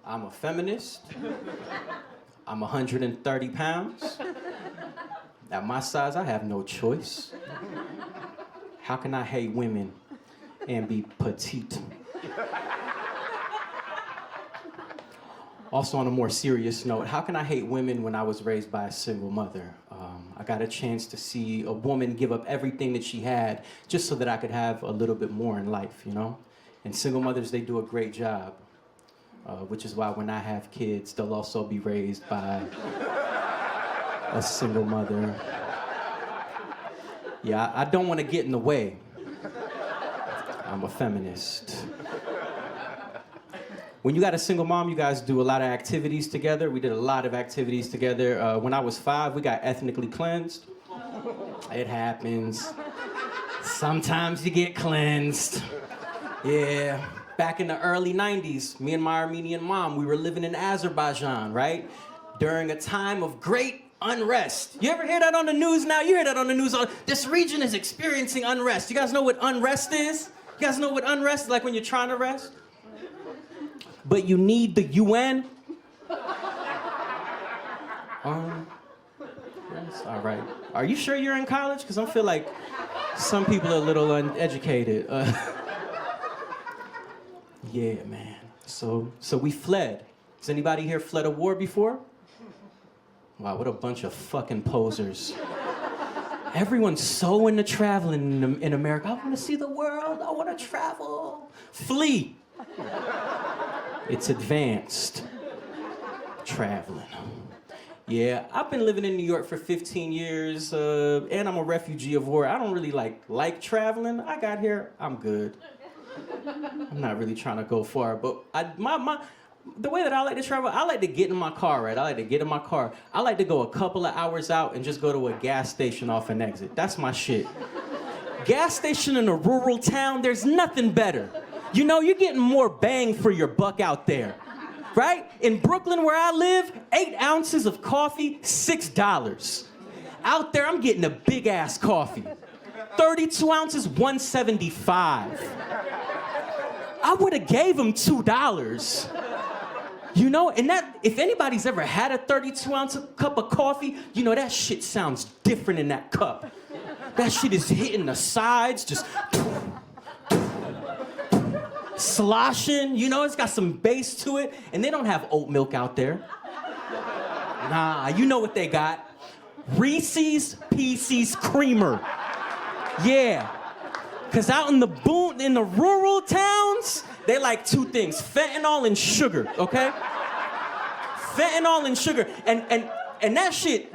I'm a feminist. I'm 130 pounds. At my size, I have no choice. How can I hate women and be petite? Also, on a more serious note, how can I hate women when I was raised by a single mother? I got a chance to see a woman give up everything that she had just so that I could have a little bit more in life, you know? And single mothers, they do a great job, which is why when I have kids, they'll also be raised by a single mother. Yeah, I don't want to get in the way. I'm a feminist. When you got a single mom, you guys do a lot of activities together. We did a lot of activities together. When I was 5, we got ethnically cleansed. It happens. Sometimes you get cleansed. Yeah. Back in the early 90s, me and my Armenian mom, we were living in Azerbaijan, right? During a time of great unrest. You ever hear that on the news now? You hear that on the news. This region is experiencing unrest. You guys know what unrest is? You guys know what unrest is like when you're trying to rest? But you need the UN? Yes, all right. Are you sure you're in college? Because I feel like some people are a little uneducated. Yeah, man. So we fled. Has anybody here fled a war before? Wow, what a bunch of fucking posers. Everyone's so into traveling in America. I want to see the world. I want to travel. Flee. It's advanced traveling. Yeah, I've been living in New York for 15 years, and I'm a refugee of war. I don't really like traveling. I got here, I'm good. I'm not really trying to go far, but the way that I like to travel, I like to get in my car, right? I like to get in my car. I like to go a couple of hours out and just go to a gas station off an exit. That's my shit. Gas station in a rural town, there's nothing better. You know, you're getting more bang for your buck out there, right? In Brooklyn, where I live, 8 ounces of coffee, $6. Out there, I'm getting a big-ass coffee. 32 ounces, $1.75. I would have gave him $2. You know, and that, if anybody's ever had a 32-ounce cup of coffee, you know, that shit sounds different in that cup. That shit is hitting the sides, just sloshing, you know, it's got some bass to it, and they don't have oat milk out there. Nah, you know what they got. Reese's Pieces Creamer. Yeah. Cause out in the rural towns, they like 2 things, fentanyl and sugar, okay? Fentanyl and sugar. And that shit,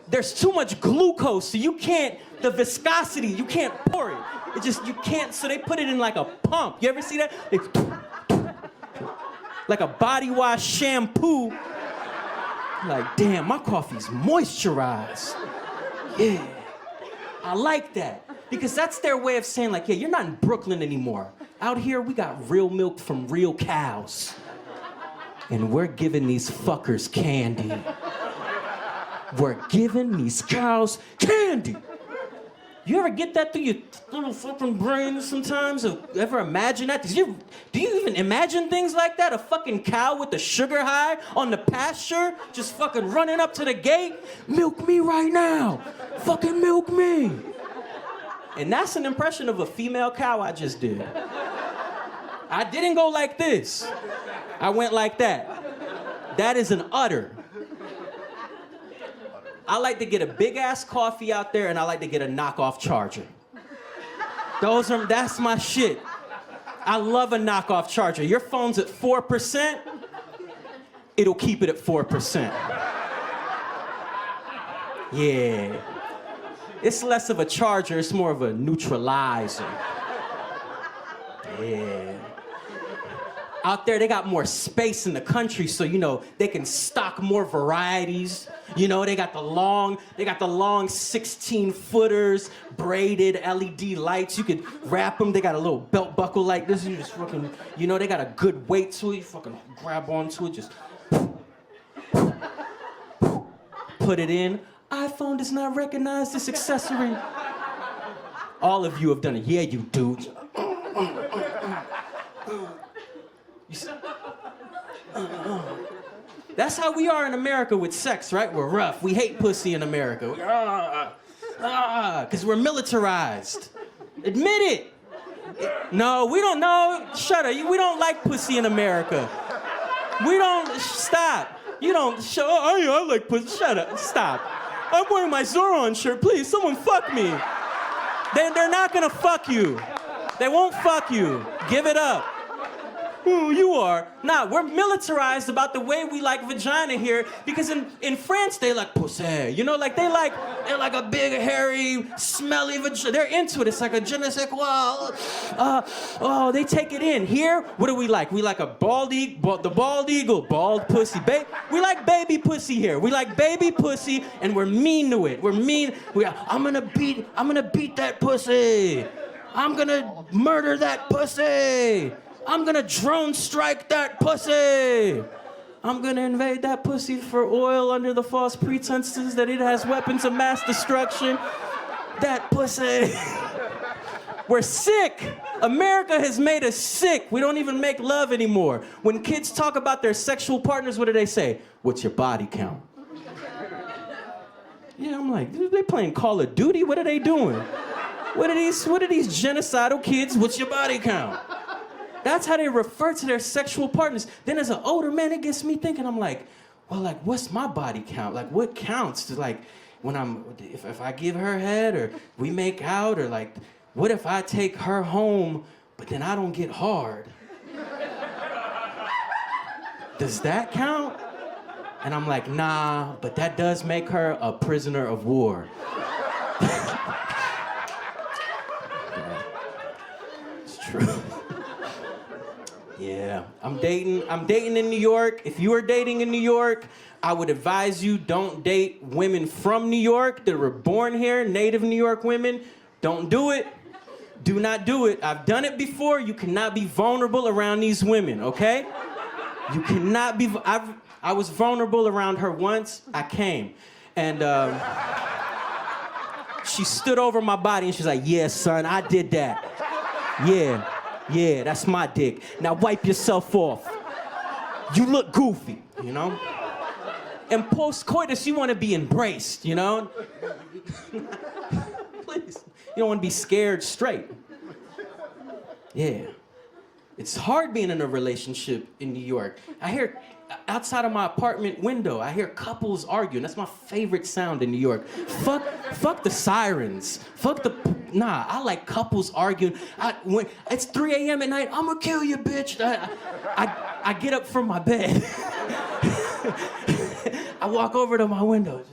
there's too much glucose, so you can't, the viscosity, you can't pour it. It just, you can't, so they put it in like a pump. You ever see that? It's like a body wash shampoo. Like, damn, my coffee's moisturized. Yeah, I like that. Because that's their way of saying like, yeah, you're not in Brooklyn anymore. Out here, we got real milk from real cows. And we're giving these fuckers candy. We're giving these cows candy. You ever get that through your little fucking brain sometimes? Or ever imagine that? Do you even imagine things like that? A fucking cow with the sugar high on the pasture, just fucking running up to the gate? Milk me right now. Fucking milk me. And that's an impression of a female cow I just did. I didn't go like this. I went like that. That is an udder. I like to get a big ass coffee out there, and I like to get a knockoff charger. That's my shit. I love a knockoff charger. Your phone's at 4%, it'll keep it at 4%. Yeah. It's less of a charger, it's more of a neutralizer. Yeah. Out there, they got more space in the country, so, you know, they can stock more varieties. You know, they got the long 16-footers, braided LED lights. You could wrap them. They got a little belt buckle like this. You just fucking, you know, they got a good weight to it. You fucking grab onto it, just put it in. iPhone does not recognize this accessory. All of you have done it. Yeah, you do. That's how we are in America with sex, right? We're rough. We hate pussy in America. Because we're militarized. Admit it. No, we don't know. Shut up. We don't like pussy in America. We don't. Stop. You don't. I like pussy. Shut up. Stop. I'm wearing my Zoran shirt. Please, someone fuck me. They're not gonna fuck you. They won't fuck you. Give it up. Ooh, you are. Nah, we're militarized about the way we like vagina here because in France they like pussy. You know, like they're like a big, hairy, smelly vagina. They're into it. It's like a je ne sais quoi. They take it in. Here, what do we like? We like the bald eagle, bald pussy. We like baby pussy here. We like baby pussy and we're mean to it. We're mean. I'm gonna beat that pussy. I'm gonna murder that pussy. I'm gonna drone strike that pussy. I'm gonna invade that pussy for oil under the false pretenses that it has weapons of mass destruction. That pussy. We're sick. America has made us sick. We don't even make love anymore. When kids talk about their sexual partners, what do they say? What's your body count? Yeah, I'm like, they playing Call of Duty? What are they doing? What are these genocidal kids? What's your body count? That's how they refer to their sexual partners. Then as an older man, it gets me thinking, I'm like, well, like, what's my body count? Like, what counts to, like, when if I give her head or we make out or, like, what if I take her home, but then I don't get hard? Does that count? And I'm like, nah, but that does make her a prisoner of war. It's true. Yeah, I'm dating in New York. If you are dating in New York, I would advise you don't date women from New York that were born here, native New York women. Don't do it. Do not do it. I've done it before. You cannot be vulnerable around these women, okay? You cannot be, I was vulnerable around her once. I came, and she stood over my body and she's like, yeah, son, I did that. Yeah, that's my dick. Now wipe yourself off. You look goofy, you know? And post-coitus, you want to be embraced, you know? Please. You don't want to be scared straight. Yeah. It's hard being in a relationship in New York. I hear, outside of my apartment window, I hear couples arguing. That's my favorite sound in New York. Fuck the sirens. Nah, I like couples arguing. When it's 3 a.m. at night, I'm gonna kill you, bitch. I get up from my bed. I walk over to my window.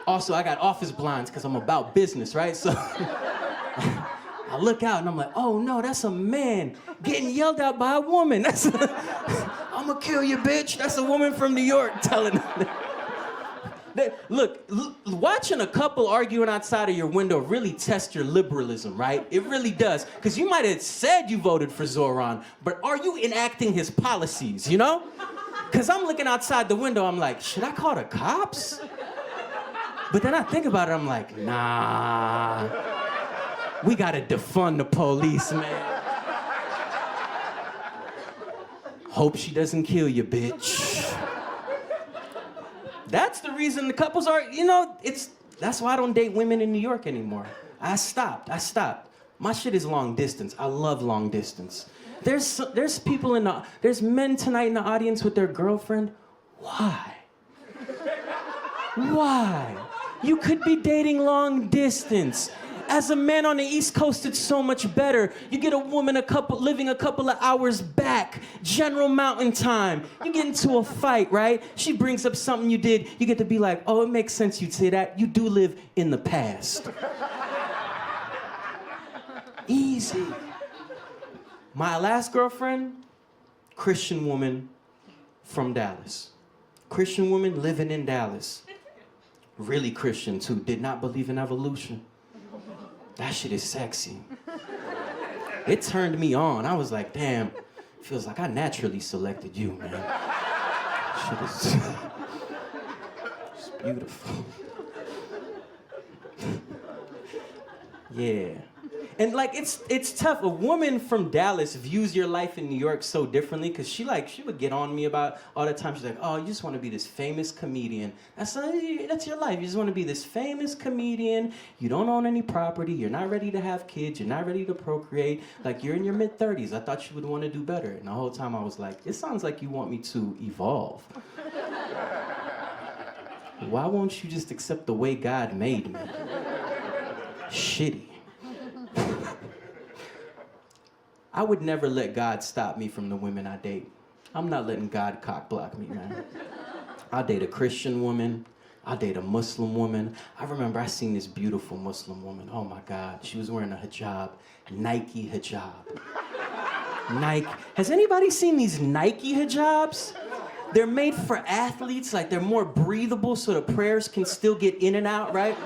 Also, I got office blinds because I'm about business, right? So I look out and I'm like, oh no, that's a man getting yelled at by a woman. I'm gonna kill you, bitch. That's a woman from New York telling them. Look, watching a couple arguing outside of your window really tests your liberalism, right? It really does. Because you might have said you voted for Zoran, but are you enacting his policies, you know? Because I'm looking outside the window, I'm like, should I call the cops? But then I think about it, I'm like, nah. We gotta defund the police, man. Hope she doesn't kill you, bitch. That's the reason the couples are, you know, that's why I don't date women in New York anymore. I stopped. My shit is long distance. I love long distance. There's people there's men tonight in the audience with their girlfriend. Why? Why? You could be dating long distance. As a man on the East Coast, it's so much better. You get a woman living a couple of hours back, General Mountain time. You get into a fight, right? She brings up something you did. You get to be like, oh, it makes sense you'd say that. You do live in the past. Easy. My last girlfriend, Christian woman from Dallas. Christian woman living in Dallas. Really Christian, too. Did not believe in evolution. That shit is sexy. It turned me on. I was like, damn, feels like I naturally selected you, man. Shit is it's beautiful. Yeah. And like it's tough. A woman from Dallas views your life in New York so differently because she would get on me about all the time. She's like, oh, you just want to be this famous comedian. That's your life. You just want to be this famous comedian. You don't own any property. You're not ready to have kids. You're not ready to procreate. Like you're in your mid-30s. I thought you would want to do better. And the whole time I was like, it sounds like you want me to evolve. Why won't you just accept the way God made me? Shitty. I would never let God stop me from the women I date. I'm not letting God cock block me, man. I'll date a Christian woman. I'll date a Muslim woman. I remember I seen this beautiful Muslim woman. Oh my God, she was wearing a hijab, Nike hijab. Nike. Has anybody seen these Nike hijabs? They're made for athletes, like they're more breathable so the prayers can still get in and out, right?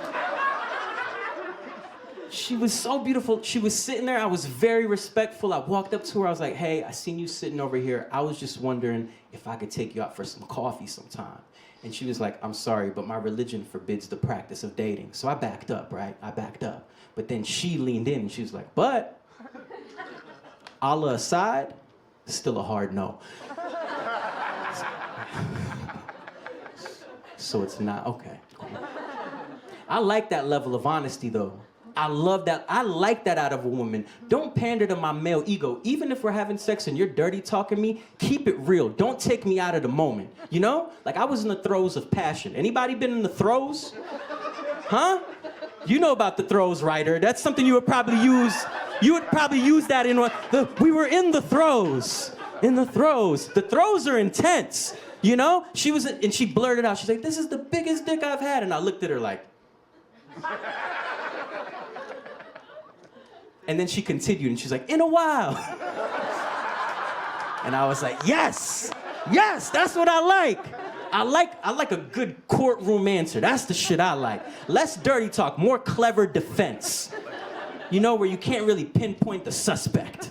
She was so beautiful. She was sitting there. I was very respectful. I walked up to her. I was like, hey, I seen you sitting over here. I was just wondering if I could take you out for some coffee sometime. And she was like, I'm sorry, but my religion forbids the practice of dating. So I backed up, right? I backed up. But then she leaned in and she was like, but Allah aside, still a hard no. So it's not, okay. I like that level of honesty though. I love that. I like that out of a woman. Don't pander to my male ego. Even if we're having sex and you're dirty talking me, keep it real. Don't take me out of the moment. You know? Like I was in the throes of passion. Anybody been in the throes? Huh? You know about the throes, writer. That's something you would probably use. You would probably use that in we were in the throes. In the throes. The throes are intense. You know? And she blurted out. She's like, this is the biggest dick I've had. And I looked at her like. And then she continued, and she's like, in a while. And I was like, yes, that's what I like. I like a good courtroom answer. That's the shit I like. Less dirty talk, more clever defense. You know, where you can't really pinpoint the suspect.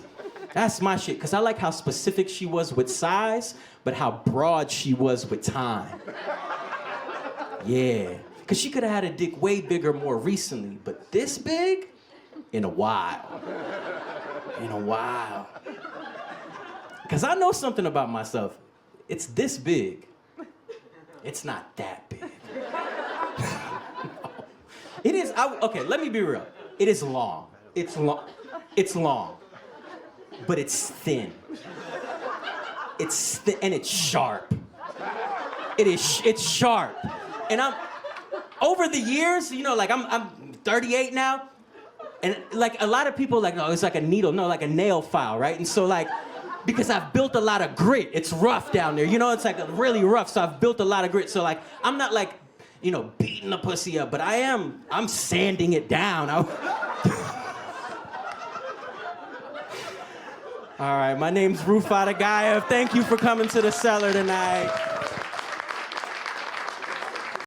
That's my shit, because I like how specific she was with size, but how broad she was with time. Yeah, because she could have had a dick way bigger more recently, but this big? In a while. In a while. Because I know something about myself. It's this big. It's not that big. No. It is, okay, let me be real. It is long. It's long. But it's thin. It's thin and it's sharp. It's sharp. And over the years, you know, like I'm 38 now. And like a lot of people like, no, it's like a needle, no, like a nail file, right? And so like, because I've built a lot of grit, it's rough down there, you know, it's like really rough, so I've built a lot of grit. So like, I'm not like, you know, beating the pussy up, but I'm sanding it down. All right, my name's Rufat Agayev. Thank you for coming to the Cellar tonight.